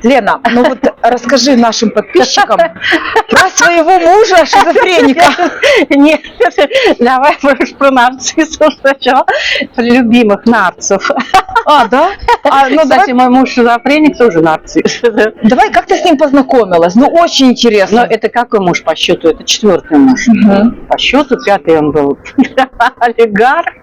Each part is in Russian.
Лена, ну вот расскажи нашим подписчикам про своего мужа шизофреника. Нет, давай про нарциссов сначала, про любимых нарцев. Да? Ну, Кстати, мой муж шизофреник, тоже нарцисс. Давай, как ты с ним познакомилась? Ну, очень интересно. Но это какой муж по счету? Это 4-й муж. По счету 5-й он был олигарх.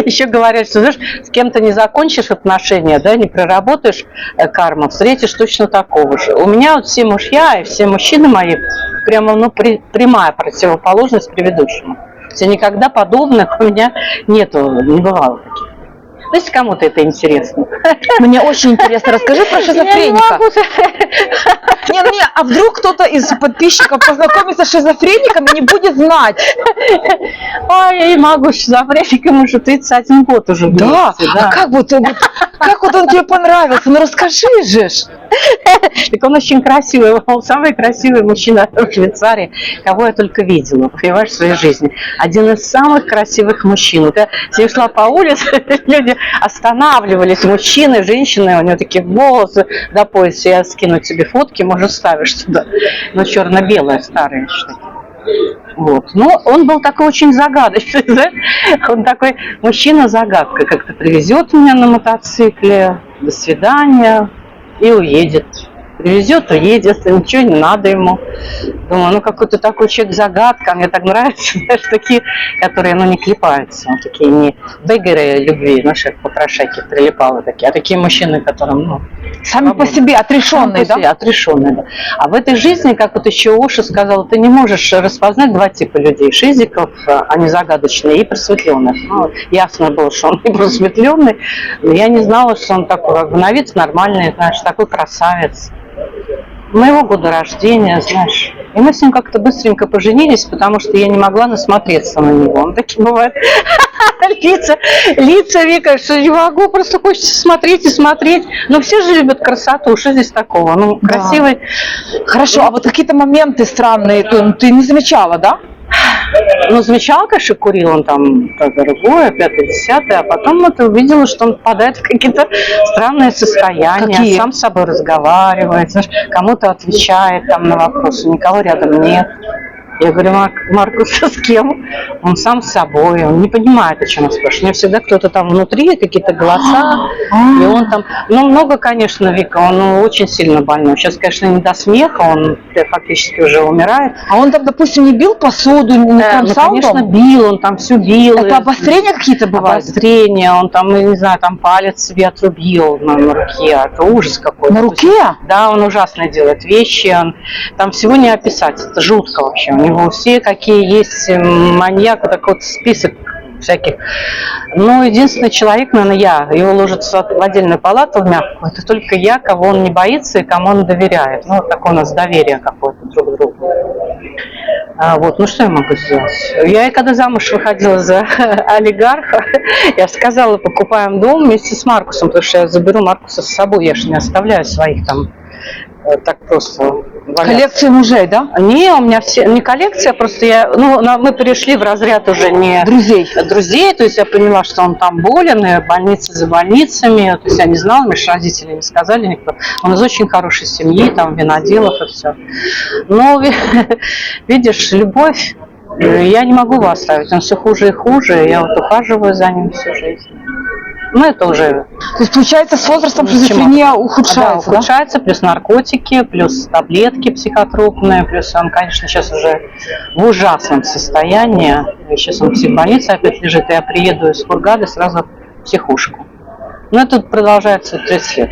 Еще говорят, что, знаешь, с кем-то не закончишь отношения, да, не проработаешь карму, встретишь точно такого же. У меня вот все мужья и все мужчины мои прямо, ну, прямая противоположность предыдущему. Все никогда подобных у меня не бывало таких. Ну, если кому-то это интересно. Мне очень интересно. Расскажи про шизофреника. Не, а вдруг кто-то из подписчиков познакомится с шизофреником и не будет знать? Ой, я не могу, с шизофреником уже 31 год уже вместе. Да, а как вот он тебе понравился? Ну расскажи же. Так он очень красивый, он самый красивый мужчина в Швейцарии, кого я только видела, понимаешь, в своей жизни. Один из самых красивых мужчин. Вот я шла по улице, люди останавливались, мужчины, женщины, у него такие волосы до пояса. Я скину тебе фотки, может, ставишь туда. Ну, черно-белые, старые еще такие. Вот. Но он был такой очень загадочный, да? Он такой мужчина-загадка, как-то привезет меня на мотоцикле, до свидания, и уедет. Привезет, уедет, ничего не надо ему. Думаю, ну какой-то такой человек-загадка, мне так нравится, знаешь, такие, которые, ну, не клепаются, такие не бегеры любви, знаешь, как попрошайки прилипалы такие, а такие мужчины, которым, ну, сами по себе отрешенные, да? Отрешенные, да. А в этой жизни, как вот еще Оша сказал, ты не можешь распознать два типа людей: шизиков, они загадочные, и просветленных. Ну, ясно было, что он не просветленный, но я не знала, что он такой, как бы, на вид нормальный, знаешь, такой красавец. Моего года рождения, знаешь. И мы с ним как-то быстренько поженились, потому что я не могла насмотреться на него. Он такие бывает лица, Вика, что не могу, просто хочется смотреть и смотреть. Но все же любят красоту, что здесь такого? Ну, красивый. Хорошо, а вот какие-то моменты странные ты не замечала, да? Ну, замечала, конечно, курил он там дорогое, 5-10, а потом это увидела, что он попадает в какие-то странные состояния. Какие? Сам с собой разговаривает, знаешь, кому-то отвечает там на вопросы, никого рядом нет. Я говорю, Маркус, с кем? Он сам с собой, он не понимает, о чем я спрашиваю. У меня всегда кто-то там внутри, какие-то голоса, и он там, ну, много, конечно, Вика, он очень сильно больной. Сейчас, конечно, не до смеха, он фактически уже умирает. А он там, допустим, не бил посуду, не кромсал? Ну, конечно, бил, он там все бил. Это обострения какие-то бывают? Обострения, он там, не знаю, там палец себе отрубил на руке, это ужас какой-то. На руке? Да, он ужасно делает вещи, там всего не описать, это жутко вообще. У него все какие есть маньяк, вот такой вот список всяких. Но единственный человек, наверное, я. Его ложат в отдельную палату в мягкую. Это только я, кого он не боится и кому он доверяет. Ну, вот такое у нас доверие какое-то друг к другу. Вот, ну что я могу сделать? Я и когда замуж выходила за олигарха, я сказала, покупаем дом вместе с Маркусом, потому что я заберу Маркуса с собой, я же не оставляю своих там так просто. Коллекция мужей, да? Не, у меня все, не коллекция, просто мы перешли в разряд уже не друзей, то есть я поняла, что он там болен, и больницы за больницами, то есть я не знала, мне же родители не сказали никто. Он из очень хорошей семьи, там виноделов и все. Но, видишь, любовь, я не могу его оставить, он все хуже и хуже, я вот ухаживаю за ним всю жизнь. Ну, это уже... То есть, получается, с возрастом шизофрения ухудшается, да? Ухудшается, плюс наркотики, плюс таблетки психотропные, плюс он, конечно, сейчас уже в ужасном состоянии. Сейчас он в психбольнице опять лежит, и я приеду из Хургады сразу в психушку. Ну, это продолжается 30 лет.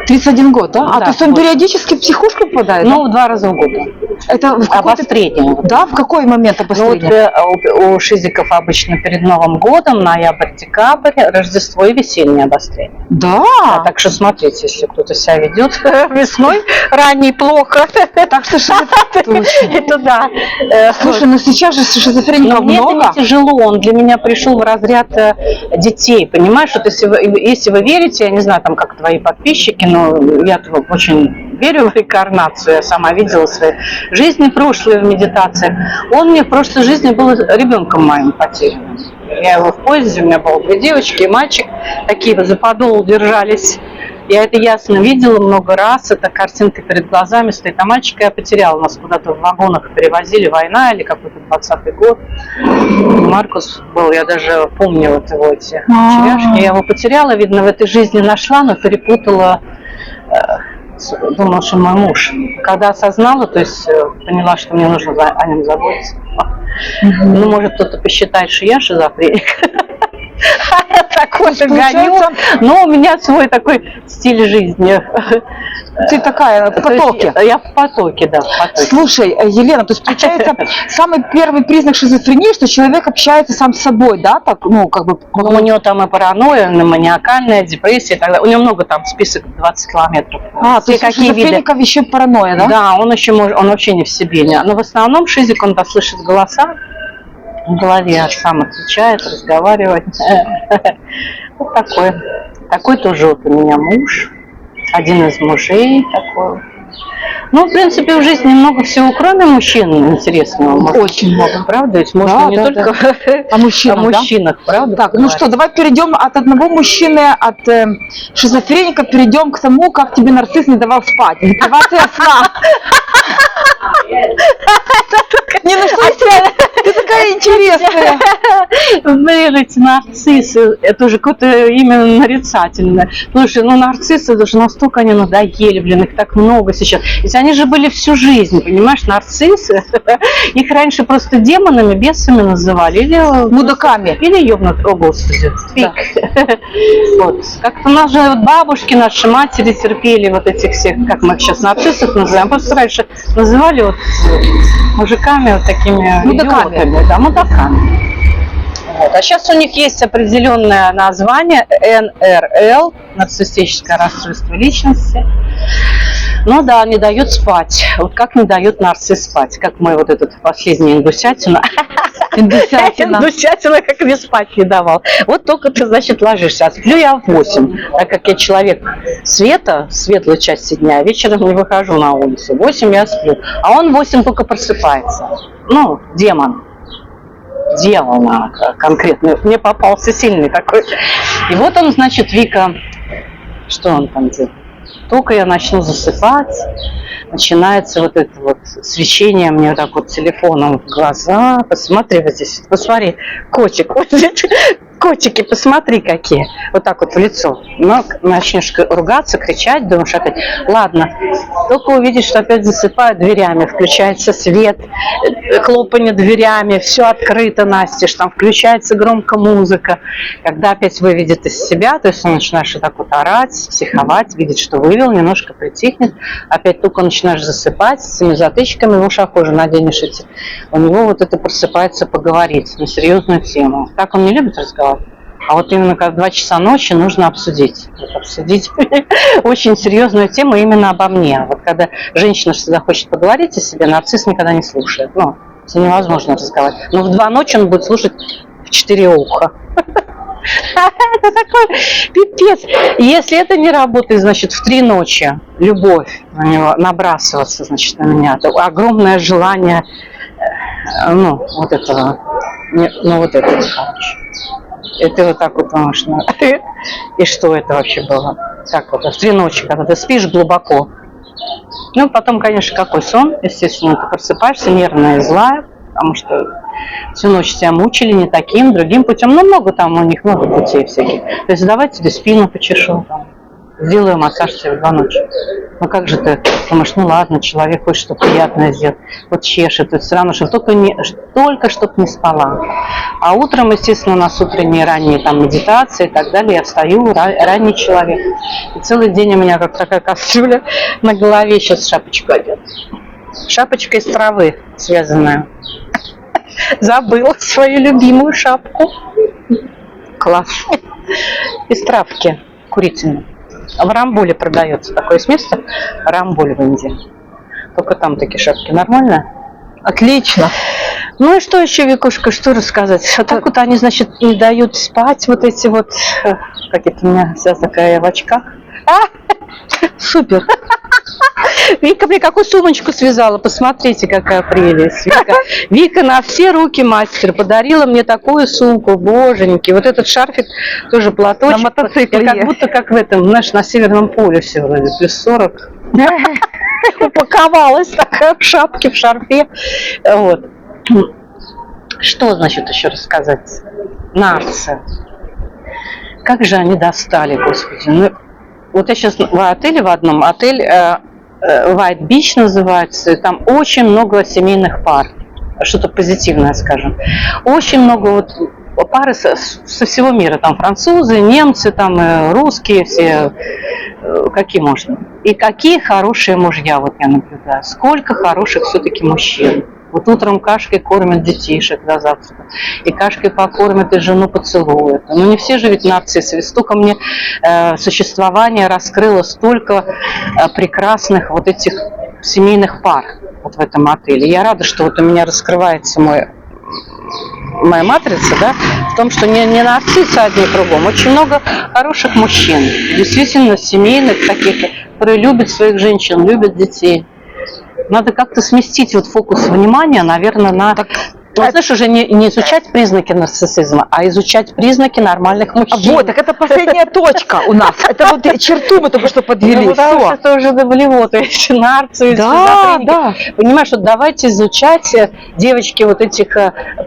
31 год, да? Да, то есть он периодически в психушку попадает? Ну, да? 2 раза в год. Это обострение. Да, в какой момент обострения? Ну, вот, у шизиков обычно перед Новым годом, ноябрь-декабрь, Рождество и весеннее обострение. Да. Так что смотрите, если кто-то себя ведет весной ранней плохо. Так что это да. Слушай, ну сейчас же шизофреников много. Мне это не тяжело, он для меня пришел в разряд детей, понимаешь, вот если вы верите, я не знаю, там как твои подписчики, но я очень верю в реинкарнацию, я сама видела в своей жизни прошлой в медитациях. Он мне в прошлой жизни был ребенком моим потерянным. Я его в поезде, у меня было 2 девочки и мальчик, такие вот за подол держались. Я это ясно видела много раз, эта картинка перед глазами стоит. А мальчика я потеряла, нас куда-то в вагонах перевозили, война или какой-то 20-й год. Маркус был, я даже помню вот его эти черяшки. Я его потеряла, видно, в этой жизни нашла, но перепутала, думала, что мой муж. Когда осознала, то есть поняла, что мне нужно о нем заботиться. Ну, может, кто-то посчитает, что я шизофреник. Такой же гоню, но у меня свой такой стиль жизни. Ты такая в потоке. Я в потоке, да, в потоке. Слушай, Елена, то есть получается самый первый признак шизофрении, что человек общается сам с собой, да, так, ну, как бы. Ну, у него там и паранойя, и маниакальная, депрессия и так далее. У него много там список 20 километров. То есть у шизофреников еще паранойя, да? Да, он еще может, он вообще не в себе. Но в основном шизик, он слышит голоса в голове, сам отвечает, разговаривает. Вот такой. Такой тоже вот у меня муж. Один из мужей такой. Ну, в принципе, в жизни много всего, кроме мужчин, интересного. Очень много. Правда? Ведь можно не только о мужчинах, правда? Так, ну что, давай перейдем от одного мужчины, от шизофреника, перейдем к тому, как тебе нарцисс не давал спать. Депривация сна. Не, ну что, ты такая интересная. Блин, эти нарциссы, это уже какое-то имя нарицательное. Слушай, ну нарциссы, даже настолько они надоели, блин, их так много сейчас. Ведь они же были всю жизнь, понимаешь, нарциссы. Их раньше просто демонами, бесами называли. Или мудаками. Или ёбнут, о господи. Да. Вот. Как-то наши вот бабушки, наши матери терпели вот этих всех, как мы их сейчас нарциссов называем. Просто раньше называли вот мужиками вот такими мудаками. Идиотами, да, мудаками. Вот. А сейчас у них есть определенное название НРЛ, нарциссическое расстройство личности. Ну да, не дает спать. Вот как не дает нарцисс спать, как мы вот этот последний индусятина. Индусятина, как мне спать не давал. Вот только ты, значит, ложишься. А сплю я в 8, так как я человек света, светлой части дня, вечером не выхожу на улицу. В 8 я сплю, а он в 8 только просыпается. Ну, демон. Дьявол конкретно. Мне попался сильный такой. И вот он, значит, Вика, что он там делает? Только я начну засыпать, начинается вот это вот свечение мне вот так вот телефоном в глаза. Посмотри вот здесь, посмотри, котик, вот здесь, котики, посмотри какие. Вот так вот в лицо. Но начнешь ругаться, кричать, думаешь опять, ладно. Только увидишь, что опять засыпают дверями, включается свет, хлопанье дверями, все открыто настежь, там включается громко музыка. Когда опять выведет из себя, то есть он начинаешь вот так вот орать, психовать, видеть, что вывел, немножко притихнет, опять только начинаешь засыпать, с этими затычками в ушах уже наденешь эти. У него вот это просыпается поговорить на серьезную тему. Так он не любит разговаривать. А вот именно как 2 часа ночи нужно обсудить. Вот обсудить очень серьезную тему именно обо мне. Вот когда женщина всегда хочет поговорить о себе, нарцисс никогда не слушает. Ну, это невозможно разговаривать. Но в 2 ночи он будет слушать в 4 уха. Это такой пипец. Если это не работает, значит, в 3 ночи любовь на него набрасываться, значит, на меня. Это огромное желание, ну, вот этого, ну, вот этого, короче. И ты вот так вот думаешь, ну, и что это вообще было? Так вот, в 3 ночи, когда ты спишь глубоко. Ну, потом, конечно, какой сон, естественно, ты просыпаешься нервная и злая, потому что всю ночь тебя мучили не таким, другим путем. Ну, много там у них, много путей всяких. То есть давай тебе спину почешу, там, сделаю массаж тебе в 2 ночи. Ну как же ты думаешь, ну ладно, человек хочет что-то приятное сделать, вот чешет, все равно, чтобы только чтобы не спала. А утром, естественно, у нас утренние ранние там медитации и так далее, я встаю, ранний человек. И целый день у меня как такая кастрюля на голове, сейчас шапочку одет. Шапочка из травы связанная. Забыла свою любимую шапку. Класс. Из травки курительной. В Рамбуле продается такое есть место. Рамбуль в Индии. Только там такие шапки. Нормально? Отлично. Ну и что еще, Викушка, что рассказать? Вот так вот они, значит, не дают спать. Вот эти вот... Как это у меня вся такая в очках. Супер. Вика мне какую сумочку связала, посмотрите, какая прелесть. Вика на все руки мастер, подарила мне такую сумку, боженьки. Вот этот шарфик, тоже платочек. На мотоцикле. Я как будто как в этом, знаешь, на Северном полюсе вроде, плюс 40. Упаковалась такая в шапке, в шарфе. Вот. Что, значит, еще рассказать? Нарцы. Как же они достали, господи. Ну, вот я сейчас в отеле, в одном отель, White Beach называется, и там очень много семейных пар. Что-то позитивное, скажем. Очень много вот пары со всего мира. Там французы, немцы, там русские все. Какие можно. И какие хорошие мужья, вот я наблюдаю. Сколько хороших все-таки мужчин. Вот утром кашкой кормят детишек до завтрака. И кашкой покормят, и жену поцелуют. Но не все же ведь нарциссы. Ведь столько мне существование раскрыло столько прекрасных вот этих семейных пар вот в этом отеле. Я рада, что вот у меня раскрывается моя матрица, да, в том, что не нарциссы одни кругом. Очень много хороших мужчин. Действительно семейных таких, которые любят своих женщин, любят детей. Надо как-то сместить вот фокус внимания, наверное, на... Ну, знаешь, уже не изучать признаки нарциссизма, а изучать признаки нормальных мужчин. Вот, так это последняя точка у нас. Это вот черту мы только что подвели. Ну, потому Всё. что это уже вот эти нарциссы, Да, шизофреники. да. Понимаешь, вот давайте изучать, девочки, вот этих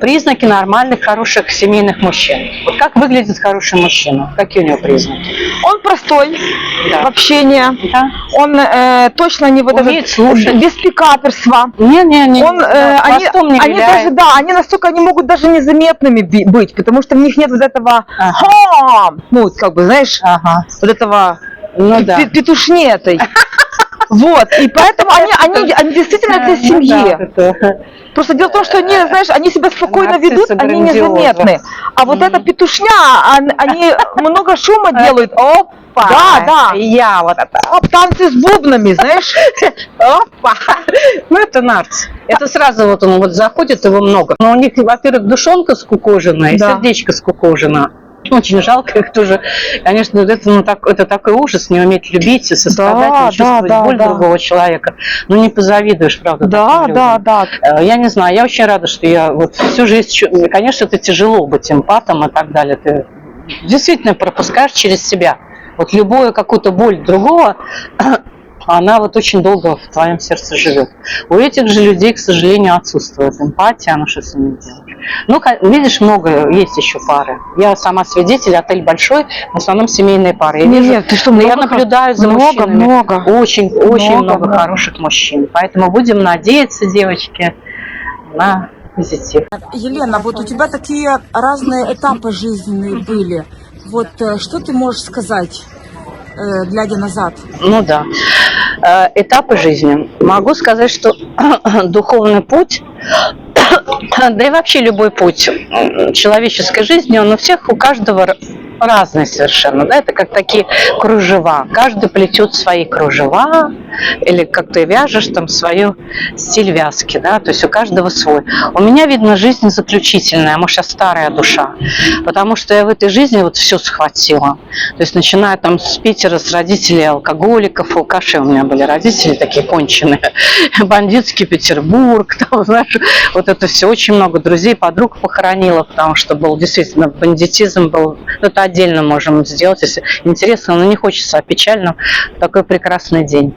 признаки нормальных, хороших семейных мужчин. Вот как выглядит хороший мужчина? Какие у него признаки? Он простой Да. в общении. Да? Он точно не вот Умеет этот слушать. без пикаперства. Не. Он, они даже, да, они настолько они могут даже незаметными быть, потому что в них нет вот этого, ну, как бы, знаешь, вот этого Ну да. петушни этой. Вот, и поэтому они действительно для семьи. Просто дело в том, что они, знаешь, они себя спокойно Нарциссы ведут, они грандиозно. незаметны. А вот эта петушня, они много шума делают. Опа! Да. Я вот это. Танцы с бубнами, знаешь. Опа! Ну, это нарцисс. Это сразу вот он вот заходит, его много. Но у них, во-первых, душонка скукоженная, и Да. сердечко скукожено. Очень жалко их тоже. Конечно, это такой ужас, не уметь любить и сострадать, Да, не чувствовать да, боль да. другого человека. Ну, не позавидуешь, правда, Да, таким да, людям. да. Я не знаю, я очень рада, что я вот всю жизнь... Конечно, это тяжело быть эмпатом и так далее. Ты действительно пропускаешь через себя. Вот любую какую-то боль другого, она вот очень долго в твоем сердце живет. У этих же людей, к сожалению, отсутствует эмпатия, ну что с ними делать? Ну, видишь, много есть еще пары. Я сама свидетель, отель большой, в основном семейные пары. Я вижу, Нет, ты что, я много наблюдаю за много, мужчинами. много. Очень много Много. хороших мужчин. Поэтому будем надеяться, девочки, на позитив. Елена, вот у тебя такие разные этапы жизненные были. Вот что ты можешь сказать, глядя назад? Ну да. Этапы жизни. Могу сказать, что духовный путь, да и вообще любой путь человеческой жизни, он у всех, у каждого разный совершенно. Да? Это как такие кружева. Каждый плетет свои кружева, или как ты вяжешь там свою стиль вязки. Да? То есть у каждого свой. У меня, видно, жизнь заключительная, может, я старая душа, потому что я в этой жизни вот все схватила. То есть начиная там с Питера, с родителей алкоголиков, алкаши у меня были родители такие конченые, бандитский Петербург, там, знаешь, вот это все, очень много друзей, подруг похоронила, потому что был действительно бандитизм был, это отдельно можем сделать, если интересно, но не хочется о печальном, такой прекрасный день.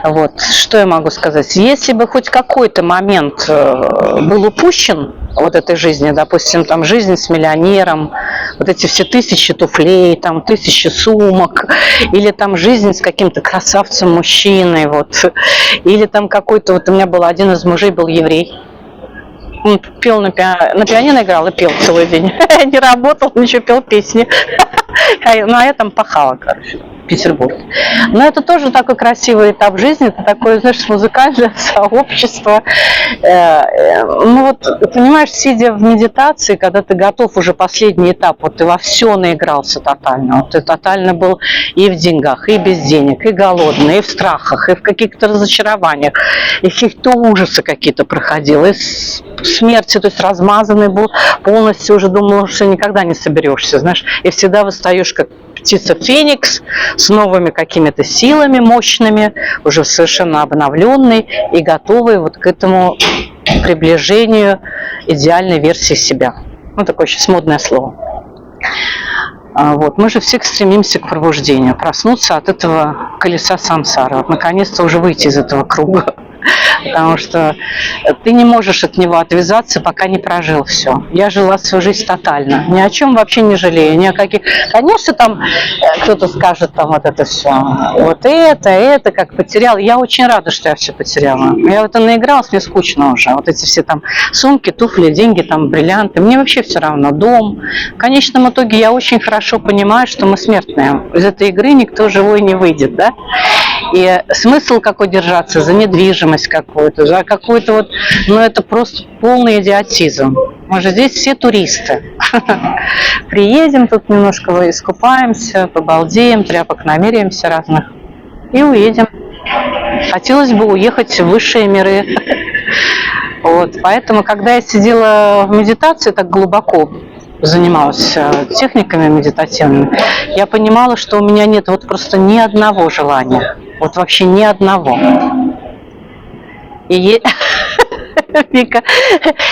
Вот, что я могу сказать? Если бы хоть какой-то момент был упущен вот этой жизни, допустим, там жизнь с миллионером, вот эти все 1000 туфлей, там 1000 сумок, или там жизнь с каким-то красавцем мужчиной, вот, или там какой-то, вот у меня был один из мужей, был еврей. Он пел на пианино играл и пел целый день. Не работал, ничего, пел песни. На этом пахала, короче, в Петербурге. Но это тоже такой красивый этап жизни. Это такое, знаешь, музыкальное сообщество. Ну вот, понимаешь, сидя в медитации, когда ты готов уже последний этап, вот ты во все наигрался тотально. Вот ты тотально был и в деньгах, и без денег, и голодный, и в страхах, и в каких-то разочарованиях, и каких-то ужасы какие-то проходил, и смерти, то есть размазанный был, полностью уже думала, что никогда не соберешься, знаешь, и всегда восстаешь как птица Феникс с новыми какими-то силами мощными, уже совершенно обновленной и готовой вот к этому приближению идеальной версии себя. Ну, такое сейчас модное слово. Вот. Мы же все стремимся к пробуждению, проснуться от этого колеса самсары, вот, наконец-то уже выйти из этого круга. Потому что ты не можешь от него отвязаться, пока не прожил все. Я жила свою жизнь тотально. Ни о чем вообще не жалею. Ни о каких... Конечно, там кто-то скажет, там вот это все. Вот это, как потерял. Я очень рада, что я все потеряла. Я в это наигралась, мне скучно уже. Вот эти все там сумки, туфли, деньги, там бриллианты. Мне вообще все равно. Дом. В конечном итоге я очень хорошо понимаю, что мы смертные. Из этой игры никто живой не выйдет, да? И смысл какой держаться за недвижимость какую-то, за какую-то вот, ну это просто полный идиотизм. Мы же здесь все туристы. Приедем тут немножко, искупаемся, побалдеем, тряпок намеряемся разных и уедем. Хотелось бы уехать в высшие миры. Вот, поэтому, когда я сидела в медитации так глубоко, занималась техниками медитативными, я понимала, что у меня нет вот просто ни одного желания. Вот вообще ни одного. Вика,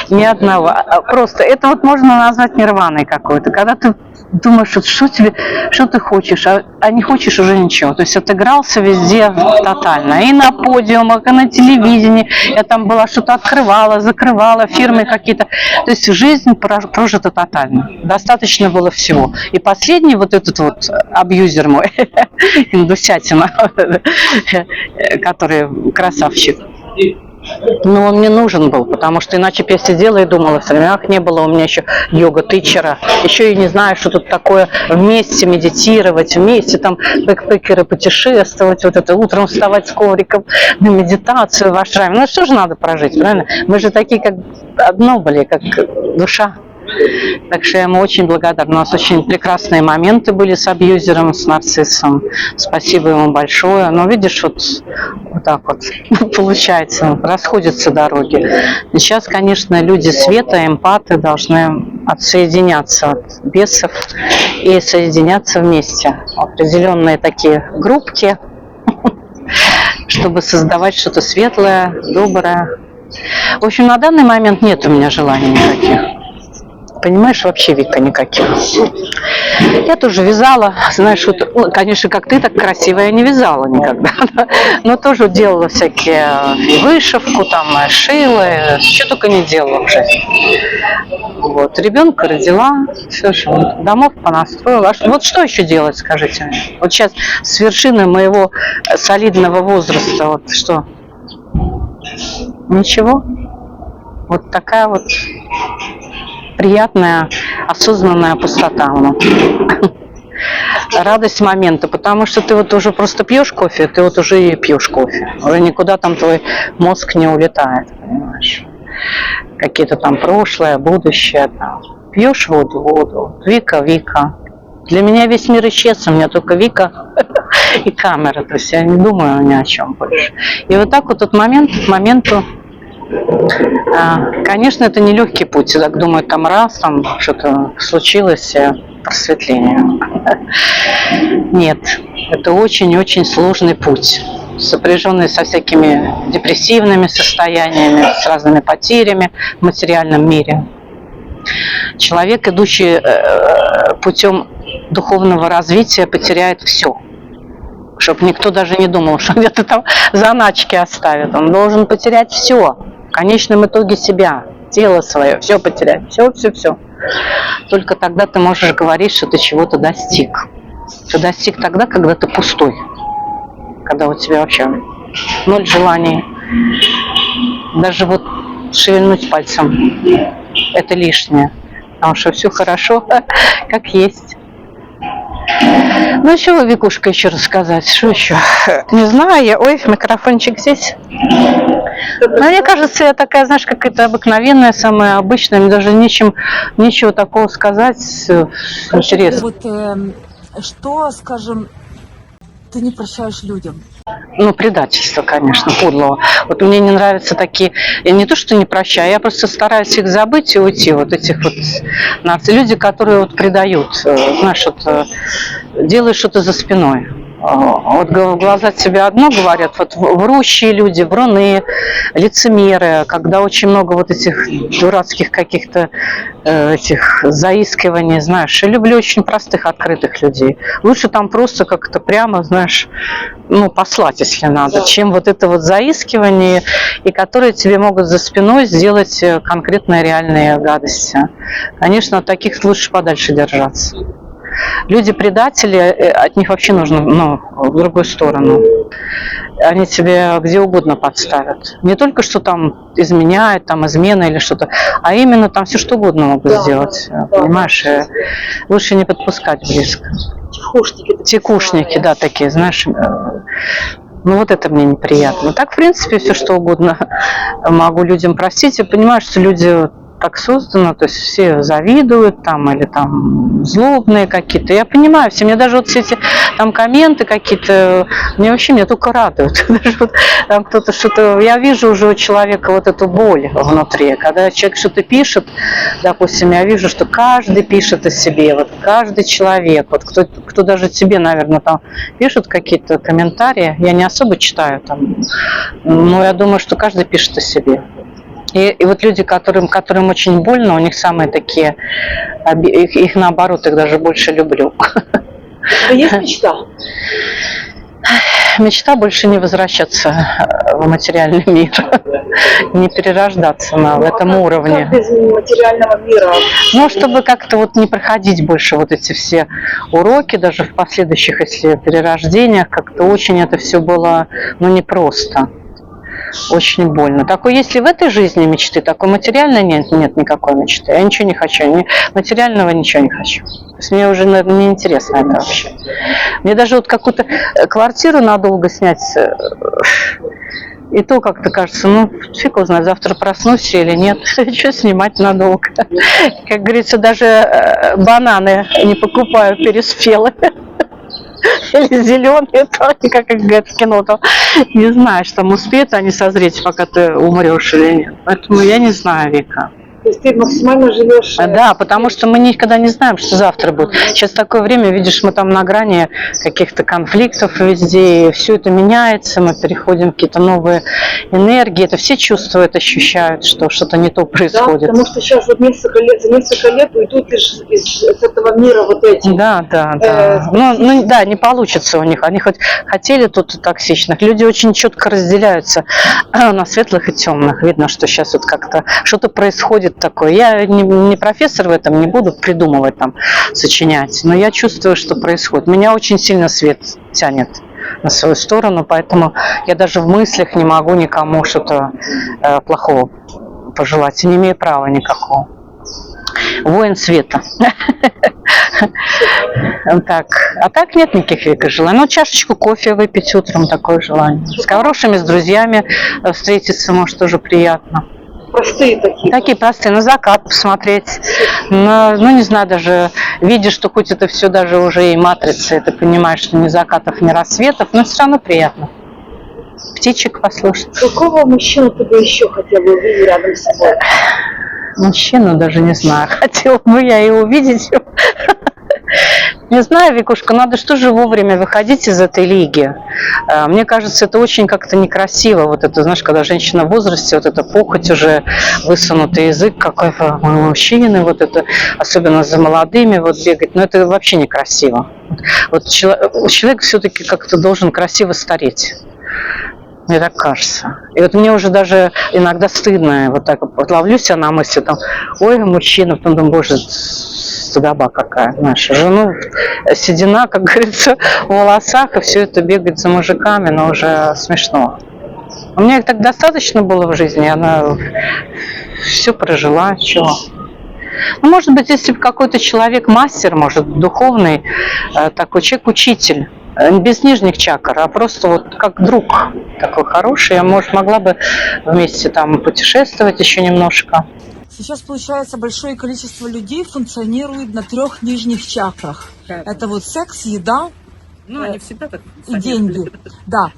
ни одного. Просто это вот можно назвать нирваной какой-то. Когда ты думаешь, что ты хочешь, а не хочешь уже ничего. То есть отыгрался везде тотально. И на подиумах, и на телевидении. Я там была, что-то открывала, закрывала, фирмы какие-то. То есть жизнь прожита тотально. Достаточно было всего. И последний вот этот вот абьюзер мой, индусятина, который красавчик. Но он мне нужен был, потому что иначе бы я сидела и думала, в временах не было у меня еще йога-тичера, еще и не знаю, что тут такое вместе медитировать, вместе там бэкпекеры путешествовать, вот это утром вставать с ковриком на медитацию в ашраме. Ну что же надо прожить, правильно? Мы же такие, как одно были, как душа. Так что я ему очень благодарна. У нас очень прекрасные моменты были с абьюзером, с нарциссом. Спасибо ему большое. Но видишь, вот так вот получается, расходятся дороги. И сейчас, конечно, люди света, эмпаты должны отсоединяться от бесов и соединяться вместе. Определенные такие группки, чтобы создавать что-то светлое, доброе. В общем, на данный момент нет у меня желаний никаких. Понимаешь, вообще, Вика, никаких. Я тоже вязала, знаешь, вот, ну, конечно, как ты так красиво я не вязала никогда, но тоже делала всякие и вышивку, там, и шила, что только не делала в жизни. Вот, ребенка родила, все, что, домов понастроила. Вот что еще делать, скажите мне? Вот сейчас с вершины моего солидного возраста, вот что? Ничего? Вот такая вот приятная, осознанная пустота внутри. Радость момента, потому что ты вот уже просто пьешь кофе, ты вот уже и пьешь кофе. Уже никуда там твой мозг не улетает, понимаешь. Какие-то там прошлое, будущее. Там. Пьешь воду. Вика. Для меня весь мир исчез, у меня только Вика и камера. То есть я не думаю ни о чем больше. И вот так вот от момента к моменту. Конечно, это не легкий путь. Я так думаю, там что-то случилось, просветление. Нет, это очень-очень сложный путь, сопряженный со всякими депрессивными состояниями, с разными потерями в материальном мире. Человек, идущий путем духовного развития, потеряет все. Чтобы никто даже не думал, что где-то там заначки оставит. Он должен потерять все. В конечном итоге себя, тело свое, все потерять. Все. Только тогда ты можешь говорить, что ты чего-то достиг. Ты достиг тогда, когда ты пустой. Когда у тебя вообще ноль желаний. Даже вот шевельнуть пальцем – это лишнее. Потому что все хорошо, как есть. Ну, чего, Викушка, еще рассказать? Что еще? Не знаю я. Ой, микрофончик здесь. Но мне кажется, я такая, знаешь, какая-то обыкновенная, самая обычная. Мне даже нечего такого сказать интересного. Вот что, скажем, ты не прощаешь людям? Ну, предательство, конечно, подлого. Вот мне не нравятся такие... Я не то, что не прощаю, я просто стараюсь их забыть и уйти. Вот этих вот люди, которые вот предают. Знаешь, вот делаешь что-то за спиной. Вот в глаза тебе одно говорят, вот врущие люди, вруны, лицемеры, когда очень много вот этих дурацких каких-то этих заискиваний, знаешь. Я люблю очень простых, открытых людей. Лучше там просто как-то прямо, знаешь, ну, послать, если надо, чем вот это вот заискивание, и которые тебе могут за спиной сделать конкретные реальные гадости. Конечно, от таких лучше подальше держаться. Люди-предатели, от них вообще нужно, ну, в другую сторону. Они тебе где угодно подставят. Не только что там изменяют, там измена или что-то, а именно там все что угодно могут сделать. Понимаешь? Лучше не подпускать близко. Текушники, да, такие, знаешь. Ну вот это мне неприятно. Так, в принципе, все что угодно могу людям простить. Я понимаю, что люди так создано, то есть все завидуют там или там злобные какие-то. Я понимаю, все, мне даже вот все эти там комменты какие-то, меня только радуют. Даже вот там кто-то что-то, я вижу уже у человека вот эту боль внутри. Когда человек что-то пишет, допустим, я вижу, что каждый пишет о себе, вот каждый человек, вот кто даже тебе, наверное, там пишет какие-то комментарии, я не особо читаю там, но я думаю, что каждый пишет о себе. И вот люди, которым очень больно, у них самые такие, их наоборот, их даже больше люблю. Есть мечта? Мечта больше не возвращаться в материальный мир, не перерождаться в этом уровне. Без материального мира. Ну, чтобы как-то вот не проходить больше вот эти все уроки, даже в последующих, если перерождениях, как-то очень это все было, ну, непросто. Очень больно. Такой, если в этой жизни мечты, такой материальной нет никакой мечты. Я ничего не хочу, ни материального ничего не хочу. То есть мне уже не интересно это вообще. Мне даже вот какую-то квартиру надолго снять, и то как-то кажется, ну, фиг его знает, завтра проснусь или нет. Что снимать надолго? Как говорится, даже бананы не покупаю переспелые. Или зеленые, как говорят в кино, там не знаешь, там успеют они созреть, пока ты умрешь или нет. Поэтому я не знаю, Вика. То есть ты максимально живешь... Да, потому что мы никогда не знаем, что завтра будет. Сейчас такое время, видишь, мы там на грани каких-то конфликтов везде, и все это меняется, мы переходим в какие-то новые энергии, это все чувствуют, ощущают, что что-то не то происходит. Да, потому что сейчас вот за несколько лет уйдут из этого мира вот эти. Да. Ну, да, не получится у них. Они хоть хотели тут токсичных. Люди очень четко разделяются на светлых и темных. Видно, что сейчас вот как-то что-то происходит такое. Я не профессор в этом, не буду придумывать там, сочинять, но я чувствую, что происходит. Меня очень сильно свет тянет на свою сторону, поэтому я даже в мыслях не могу никому что-то плохого пожелать. И не имею права никакого. Воин света. Так. А так нет никаких Вика желаний. Ну, чашечку кофе выпить утром, такое желание. С хорошими, с друзьями встретиться, может, тоже приятно. Простые такие. Такие простые, на закат посмотреть. Ну, не знаю, даже видишь, что хоть это все даже уже и матрица, и ты понимаешь, что ни закатов, ни рассветов, но все равно приятно. Птичек послушать. Какого мужчину ты бы еще хотела увидеть рядом с собой? Мужчину даже не знаю. Хотела бы я и увидеть его. Не знаю, Викушка, надо что же вовремя выходить из этой лиги. Мне кажется, это очень как-то некрасиво. Вот это, знаешь, когда женщина в возрасте, вот это похоть уже, высунутый язык, какой мужчины, вот это, особенно за молодыми вот бегать, но это вообще некрасиво. Вот человек все-таки как-то должен красиво стареть. Мне так кажется. И вот мне уже даже иногда стыдно, вот так вот ловлю себя на мысли, там, ой, мужчина, потом думаю, боже, стыдоба какая, знаешь, жену, седина, как говорится, в волосах, и все это бегать за мужиками, но уже смешно. У меня их так достаточно было в жизни, она все прожила, чего. Ну, может быть, если бы какой-то человек, мастер, может, духовный, такой человек-учитель, без нижних чакр, а просто вот как друг такой хороший, я, может, могла бы вместе там путешествовать еще немножко. Сейчас, получается, большое количество людей функционирует на 3 нижних чакрах. Это вот секс, еда Ну, они всегда так. и деньги. Да.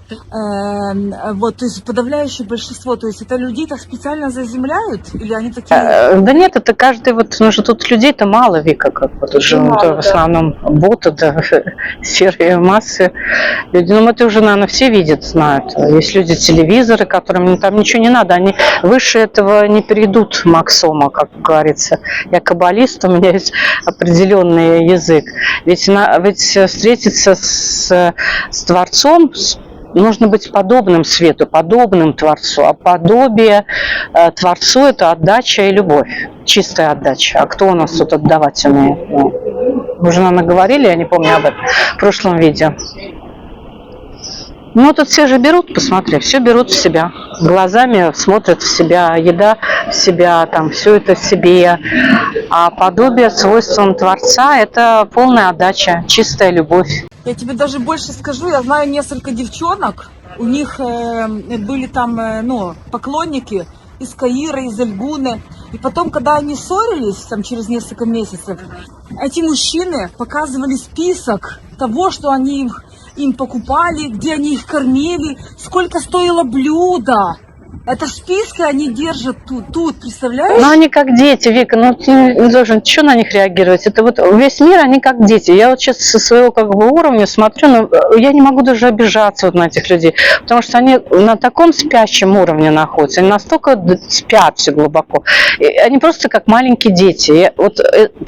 Вот, то есть подавляющее большинство, то есть это людей так специально заземляют? Или они такие... Да нет, это каждый вот, ну же тут людей-то мало, Вика, как вот уже мало, в основном боты, да, серые массы. Люди, ну это уже, наверное, все видят, знают. Есть люди телевизоры, которым там ничего не надо, они выше этого не перейдут максома, как говорится. Я каббалист, у меня есть определенный язык. Ведь встретиться с Творцом нужно быть подобным свету, подобным Творцу. А подобие Творцу – это отдача и любовь, чистая отдача. А кто у нас тут отдавать умеет? Ну, мы уже, наверное, говорили, я не помню об этом, в прошлом видео. Ну, тут все же берут, посмотри, все берут в себя. Глазами смотрят в себя, еда в себя, там, все это в себе. А подобие свойством Творца – это полная отдача, чистая любовь. Я тебе даже больше скажу, я знаю несколько девчонок, у них были там, ну, поклонники из Каира, из Эльгуны. И потом, когда они ссорились, там, через несколько месяцев, эти мужчины показывали список того, что они им покупали, где они их кормили, сколько стоило блюдо. Это в списке они держат тут, представляешь? Ну, они как дети, Вика, ну ты не должен, что на них реагировать? Это вот весь мир, они как дети. Я вот сейчас со своего как бы уровня смотрю, но я не могу даже обижаться вот на этих людей, потому что они на таком спящем уровне находятся, они настолько спят все глубоко. И они просто как маленькие дети. Вот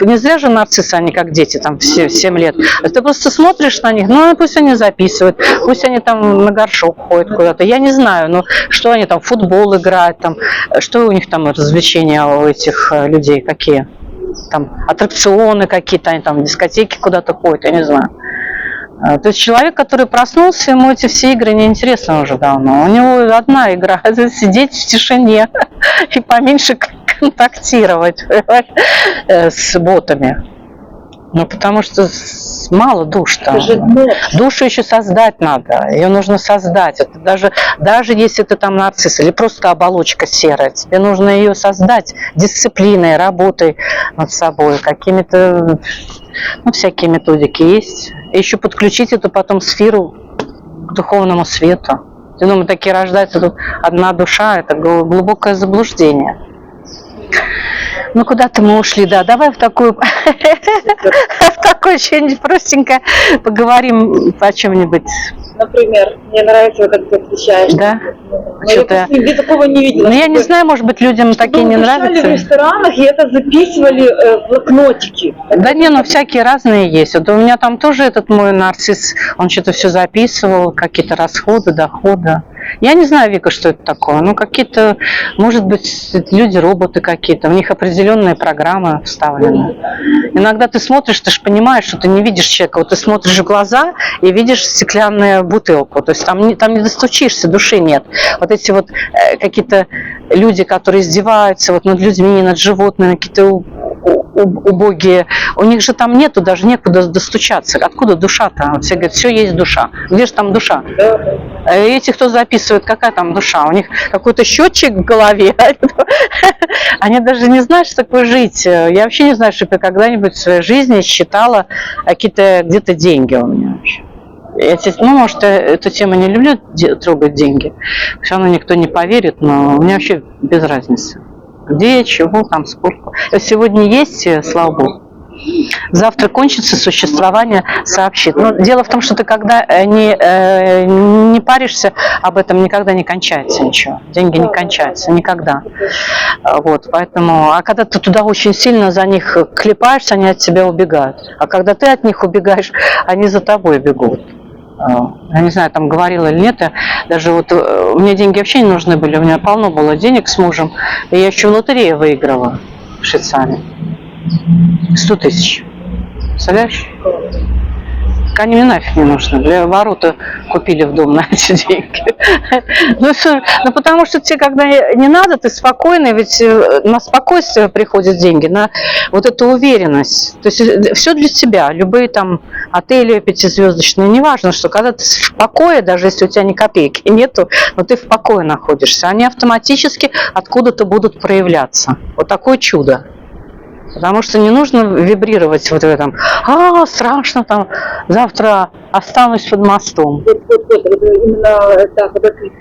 не зря же нарциссы, они как дети, там, все 7 лет. Ты просто смотришь на них, ну, пусть они записывают, пусть они там на горшок ходят куда-то. Я не знаю, ну, что они там, футбол играют, там, что у них там развлечения у этих людей, какие? Там аттракционы какие-то, они там в дискотеки куда-то ходят, я не знаю. То есть человек, который проснулся, ему эти все игры неинтересны уже давно. У него одна игра – это сидеть в тишине и поменьше контактировать с ботами. Ну, потому что мало душ там. Душу еще создать надо. Ее нужно создать. Это даже если ты там нарцисс или просто оболочка серая, тебе нужно ее создать дисциплиной, работой над собой, какими-то, ну, всякие методики есть. И еще подключить эту потом сферу к духовному свету. Я думаю, такие рождаются тут одна душа, это глубокое заблуждение. Ну, куда-то мы ушли, да. Давай в такую что-нибудь простенько поговорим о чем-нибудь. Например, мне нравится, как ты отвечаешь. Да? Я нигде такого не видела. Ну, я не знаю, может быть, людям такие не нравятся. В ресторанах, и это записывали в блокнотики. Да не, ну всякие разные есть. Вот у меня там тоже этот мой нарцисс, он что-то все записывал, какие-то расходы, доходы. Я не знаю, Вика, что это такое. Ну, какие-то, может быть, люди-роботы какие-то, у них определенные программы вставлены. Иногда ты смотришь, ты же понимаешь, что ты не видишь человека. Вот ты смотришь в глаза и видишь стеклянную бутылку. То есть там не достучишься, души нет. Вот эти вот какие-то люди, которые издеваются вот над людьми, над животными, какие-то убогие, у них же там нету, даже некуда достучаться. Откуда душа-то? Все говорят, все есть душа. Где же там душа? Эти, кто записывает, какая там душа? У них какой-то счетчик в голове. Они даже не знают, что такое жить. Я вообще не знаю, что я когда-нибудь в своей жизни считала какие-то где-то деньги у меня вообще. Ну, может, эту тему не люблю трогать деньги. Все равно никто не поверит, но у меня вообще без разницы. Где, чего, там, сколько. Сегодня есть, слава богу. Завтра кончится существование, сообщит. Но дело в том, что ты когда не паришься об этом, никогда не кончается ничего. Деньги не кончаются, никогда. Вот, поэтому, а когда ты туда очень сильно за них клепаешься, они от тебя убегают. А когда ты от них убегаешь, они за тобой бегут. Я не знаю, там говорила или нет, даже вот мне деньги вообще не нужны были, у меня полно было денег с мужем, и я еще в лотерее выиграла в Швейцарии. 100 тысяч. Представляешь? Они мне нафиг не нужны. Для ворота купили в дом на эти деньги. Ну, потому что тебе, когда не надо, ты спокойный, ведь на спокойствие приходят деньги, на вот эту уверенность. То есть все для тебя. Любые там отели пятизвездочные, неважно, что когда ты в покое, даже если у тебя ни копейки нету, но ты в покое находишься, они автоматически откуда-то будут проявляться. Вот такое чудо. Потому что не нужно вибрировать вот в этом. Страшно там, завтра останусь под мостом. Вот, именно, да, когда ты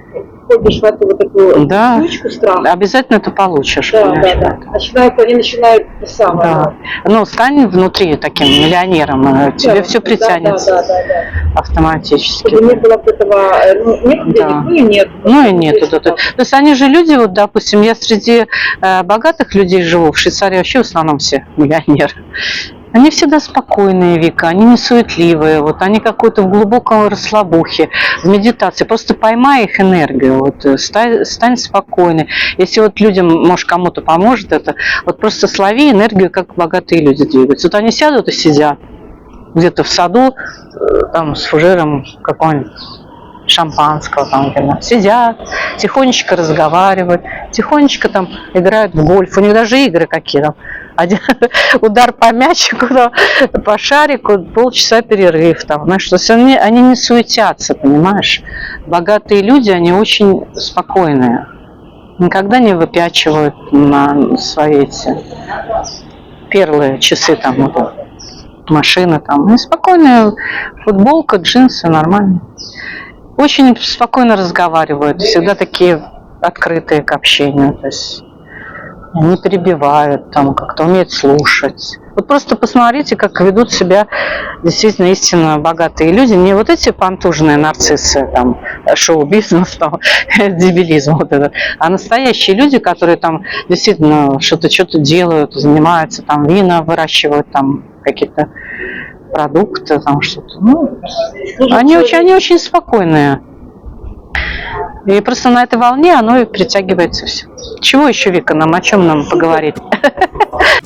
входишь в эту вот такую Да. ключку страха. Обязательно ты получишь. Да, понимаешь? Они начинают самое. Да. Ну, стань внутри таким миллионером, тебе все притянется автоматически. Чтобы не было вот этого, нет денег, Да. ну и нет. Ну и нету. Да. То есть они же люди, вот, допустим, я среди богатых людей живу, в Швейцарии вообще в основном все миллионеры. Они всегда спокойные, Вика, они не суетливые, вот они какой-то в глубоком расслабухе, в медитации. Просто поймай их энергию, вот, стань спокойной. Если вот людям, может, кому-то поможет это, вот просто слови энергию, как богатые люди двигаются. Вот они сядут и сидят где-то в саду, там, с фужером какого-нибудь шампанского, там, сидят, тихонечко разговаривают, тихонечко там играют в гольф. У них даже игры какие там. Один удар по мячику, по шарику, полчаса перерыв. Там, знаешь, то есть они не суетятся, понимаешь? Богатые люди, они очень спокойные. Никогда не выпячивают на свои эти перлы, часы, там, вот, машины. Там. И спокойная футболка, джинсы, нормально. Очень спокойно разговаривают, всегда такие открытые к общению. То есть не перебивают, там, как-то умеют слушать. Вот просто посмотрите, как ведут себя действительно истинно богатые люди. Не вот эти пантужные нарциссы, там, шоу-бизнес, там, дебилизм, вот это, а настоящие люди, которые там действительно что-то делают, занимаются, там, вина выращивают, там, какие-то продукты, там, что-то. Ну, они очень спокойные. И просто на этой волне оно и притягивается все. Чего еще, Вика, нам о чем нам поговорить?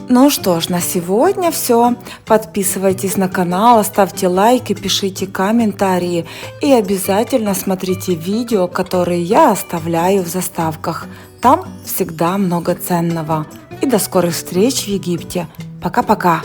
Ну что ж, на сегодня все. Подписывайтесь на канал, ставьте лайки, пишите комментарии и обязательно смотрите видео, которые я оставляю в заставках. Там всегда много ценного. И до скорых встреч в Египте. Пока-пока.